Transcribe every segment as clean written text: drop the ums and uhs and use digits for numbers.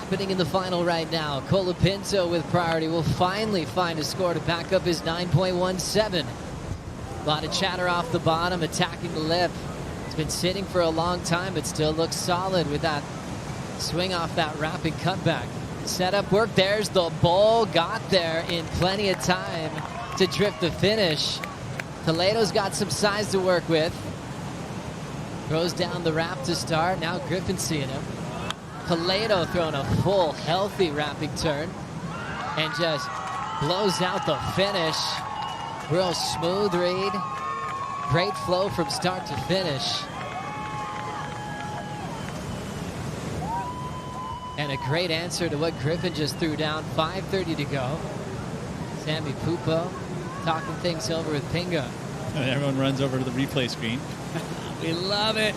happening in the final right now. Colapinto with priority will finally find a score to back up his 9.17. A lot of chatter off the bottom, attacking the lip. It's been sitting for a long time, but still looks solid with that swing off that rapid cutback. Setup work, there's the bowl, got there in plenty of time to drift the finish. Toledo's got some size to work with. Throws down the wrap to start, now Griffin seeing him. Toledo throwing a full, healthy wrapping turn and just blows out the finish. Real smooth read. Great flow from start to finish. And a great answer to what Griffin just threw down. 5:30 to go. Sammy Pupo talking things over with Pinga. And everyone runs over to the replay screen. We love it.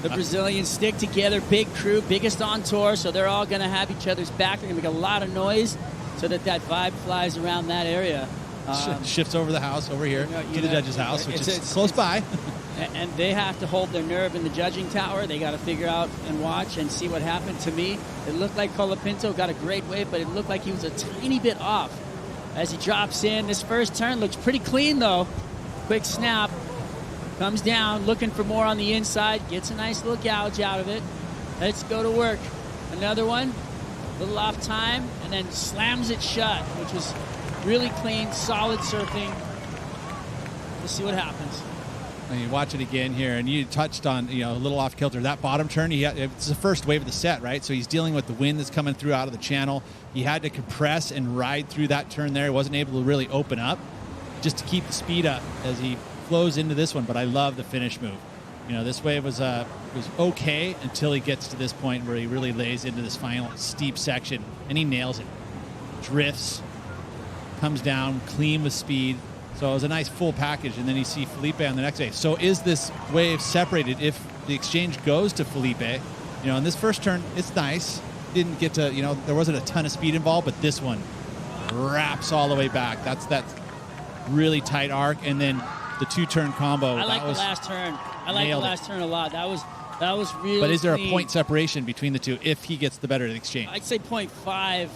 The Brazilians stick together, big crew, biggest on tour, so they're all going to have each other's back. They're going to make a lot of noise so that vibe flies around that area. Shifts over the house over here to the judge's house, which is close by. And they have to hold their nerve in the judging tower. They got to figure out and watch and see what happened. To me, it looked like Colapinto got a great wave, but it looked like he was a tiny bit off as he drops in. This first turn looks pretty clean, though. Quick snap. Comes down, looking for more on the inside. Gets a nice little gouge out of it. Let's go to work. Another one. A little off time, and then slams it shut, which was really clean, solid surfing. Let's see what happens. And you watch it again here, and you touched on, a little off kilter. That bottom turn, it's the first wave of the set, right? So he's dealing with the wind that's coming through out of the channel. He had to compress and ride through that turn there. He wasn't able to really open up just to keep the speed up as he flows into this one, but I love the finish move. This wave was okay until he gets to this point where he really lays into this final steep section, and he nails it. Drifts, comes down clean with speed. So it was a nice full package, and then you see Filipe on the next wave. So is this wave separated if the exchange goes to Filipe? In this first turn, it's nice. Didn't get to, there wasn't a ton of speed involved, but this one wraps all the way back. That's really tight arc, and then the two-turn combo. I like the last turn. I like the last turn a lot. That was really But is there clean. a point separation between the two if he gets the better of the exchange? I'd say 0.5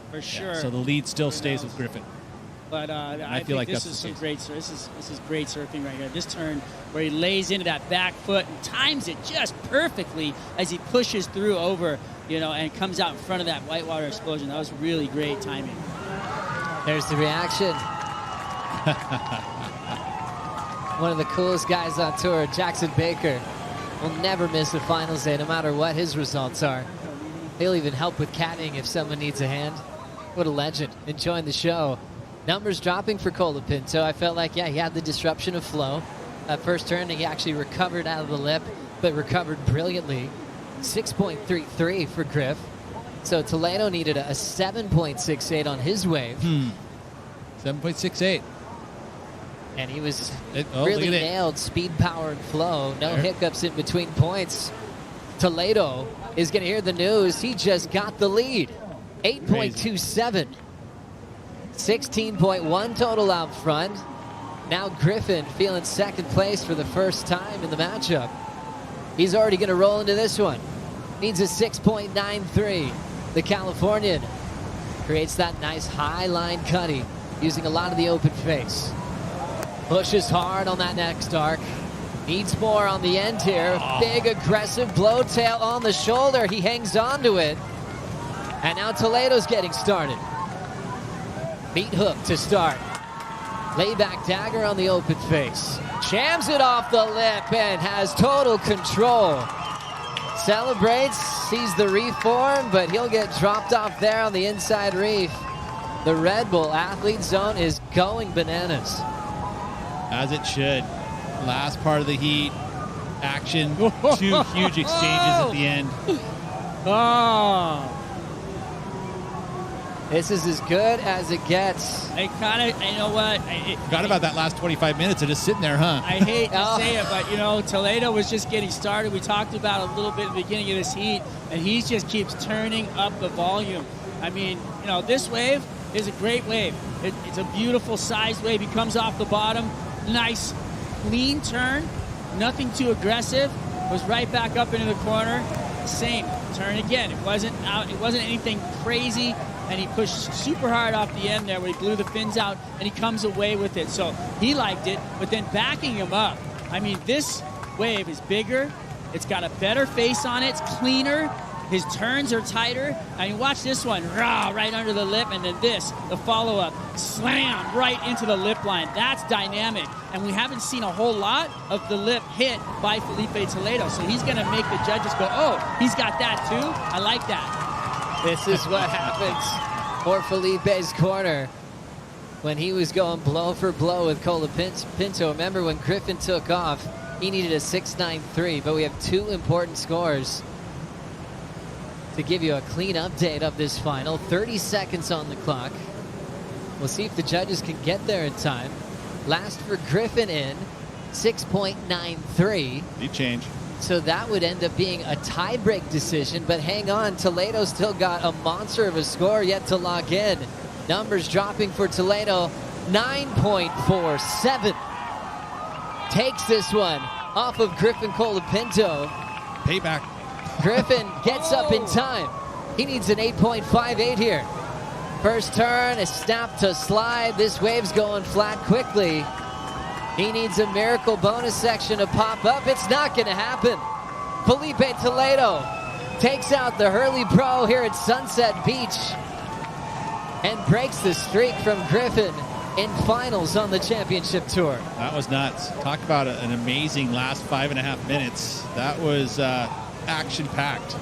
for sure. So the lead still stays with Griffin. But I feel think like this that's is the some case. great. This is great surfing right here. This turn where he lays into that back foot and times it just perfectly as he pushes through over, and comes out in front of that whitewater explosion. That was really great timing. There's the reaction. One of the coolest guys on tour, Jackson Baker, will never miss the finals day, no matter what his results are. He'll even help with caddying if someone needs a hand. What a legend. Enjoying the show. Numbers dropping for Colapinto. I felt like, he had the disruption of flow. First turn, he actually recovered out of the lip, but recovered brilliantly. 6.33 for Griff. So Toledo needed a 7.68 on his wave. 7.68. And he was really nailed speed, power, and flow. No hiccups in between points. Toledo is going to hear the news. He just got the lead. 8.27. 16.1 total out front. Now Griffin feeling second place for the first time in the matchup. He's already going to roll into this one. Needs a 6.93. The Californian creates that nice high line cutty using a lot of the open face. Pushes hard on that next arc. Needs more on the end here. Big aggressive blowtail on the shoulder. He hangs on to it. And now Toledo's getting started. Meat hook to start. Layback dagger on the open face. Jams it off the lip and has total control. Celebrates, sees the reef form, but he'll get dropped off there on the inside reef. The Red Bull Athlete Zone is going bananas. As it should. Last part of the heat. Action. 2 huge exchanges at the end. Oh. This is as good as it gets. I know what? Forgot about that last 25 minutes of just sitting there, huh? I hate to say it, but, Toledo was just getting started. We talked about a little bit at the beginning of this heat, and he just keeps turning up the volume. I mean, this wave is a great wave. It's a beautiful sized wave. He comes off the bottom. Nice, clean turn. Nothing too aggressive. Was right back up into the corner. Same. Turn again. It wasn't out. It wasn't anything crazy, and he pushed super hard off the end there where he blew the fins out, and he comes away with it. So he liked it, but then backing him up. I mean, this wave is bigger. It's got a better face on it. It's cleaner. His turns are tighter. I mean, watch this one. Rah, right under the lip, and then this, the follow-up. Slam right into the lip line. That's dynamic. And we haven't seen a whole lot of the lip hit by Filipe Toledo. So he's going to make the judges go, oh, he's got that too? I like that. This is what happens for Felipe's corner when he was going blow for blow with Colapinto. Remember when Griffin took off, he needed a 6.93, but we have two important scores to give you a clean update of this final. 30 seconds on the clock. We'll see if the judges can get there in time. Last for Griffin in 6.93. Need change. So that would end up being a tie-break decision, but hang on, Toledo still got a monster of a score yet to lock in. Numbers dropping for Toledo, 9.47. Takes this one off of Griffin Colapinto. Payback. Griffin gets up in time. He needs an 8.58 here. First turn, a snap to slide. This wave's going flat quickly. He needs a miracle bonus section to pop up. It's not going to happen. Filipe Toledo takes out the HURLEY Pro here at Sunset Beach and breaks the streak from Griffin in finals on the championship tour. That was nuts. Talk about an amazing last 5.5 minutes. That was action-packed.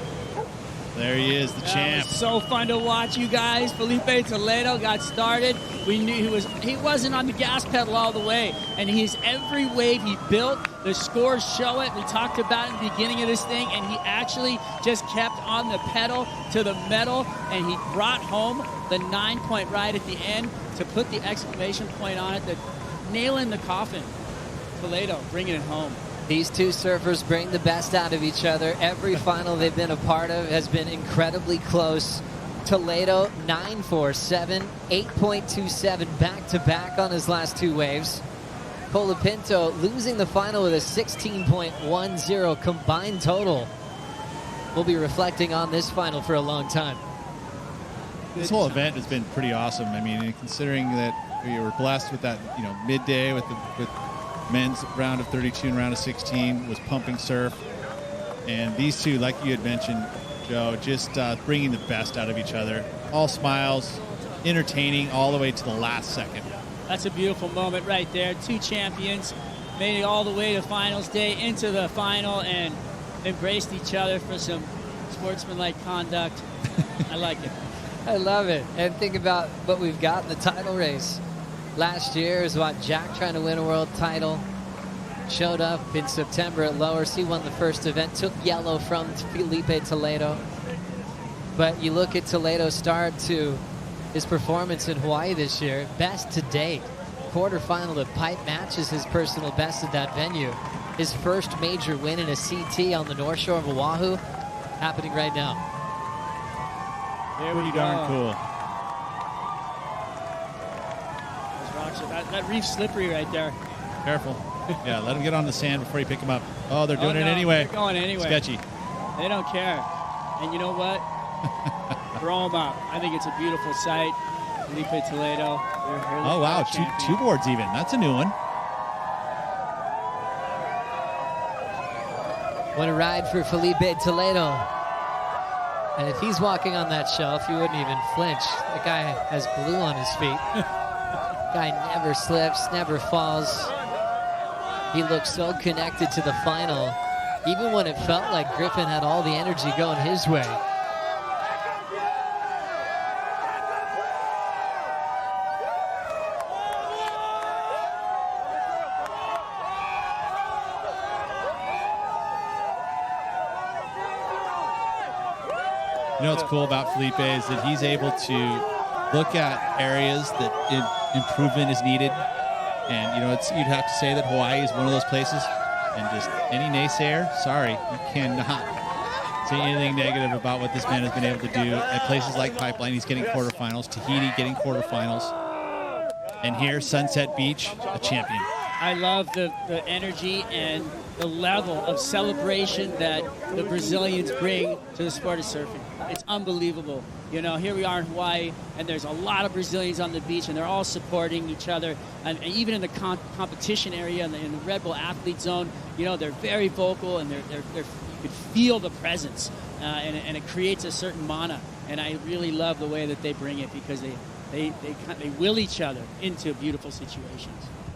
There he is, the champ. It was so fun to watch, you guys. Filipe Toledo got started. We knew he wasn't on the gas pedal all the way, and every wave he built, the scores show it. We talked about it in the beginning of this thing, and he actually just kept on the pedal to the metal, and he brought home the 9-point ride at the end to put the exclamation point on it, the nail in the coffin. Toledo bringing it home. These two surfers bring the best out of each other. Every final they've been a part of has been incredibly close. Toledo 9.47, 8.27 back-to-back on his last two waves. Colapinto losing the final with a 16.10 combined total. We'll be reflecting on this final for a long time. This whole event has been pretty awesome. I mean, considering that we were blessed with that, midday with men's round of 32 and round of 16 was pumping surf. And these two, like you had mentioned, Joe, just bringing the best out of each other. All smiles, entertaining all the way to the last second. That's a beautiful moment right there. Two champions made it all the way to finals day, into the final, and embraced each other for some sportsmanlike conduct. I like it. I love it. And think about what we've got in the title race. Last year is Jack trying to win a world title. Showed up in September at Lowers. He won the first event, took yellow from Filipe Toledo. But you look at Toledo's start to his performance in Hawaii this year, best to date. Quarterfinal at Pipe matches his personal best at that venue. His first major win in a CT on the North Shore of Oahu, happening right now. There we Pretty go. darn cool. That reef's slippery right there. Careful. Yeah, let him get on the sand before you pick him up. Oh, they're doing it no, anyway. They're going anyway. Sketchy. They don't care. And you know what? Throw them up. I think it's a beautiful sight. Filipe Toledo. Oh, wow. Two boards even. That's a new one. What a ride for Filipe Toledo. And if he's walking on that shelf, you wouldn't even flinch. The guy has glue on his feet. Guy never slips, never falls. He looks so connected to the final, even when it felt like Griffin had all the energy going his way. You know what's cool about Filipe is that he's able to look at areas that improvement is needed. And, you'd have to say that Hawaii is one of those places. And just any naysayer, sorry, you cannot say anything negative about what this man has been able to do at places like Pipeline. He's getting quarterfinals. Tahiti getting quarterfinals. And here, Sunset Beach, a champion. I love the energy and the level of celebration that the Brazilians bring to the sport of surfing. It's unbelievable. You know, here we are in Hawaii, and there's a lot of Brazilians on the beach, and they're all supporting each other. And even in the competition area, in the Red Bull athlete zone, you know, they're very vocal, and you can feel the presence, and it creates a certain mana. And I really love the way that they bring it, because they will each other into beautiful situations.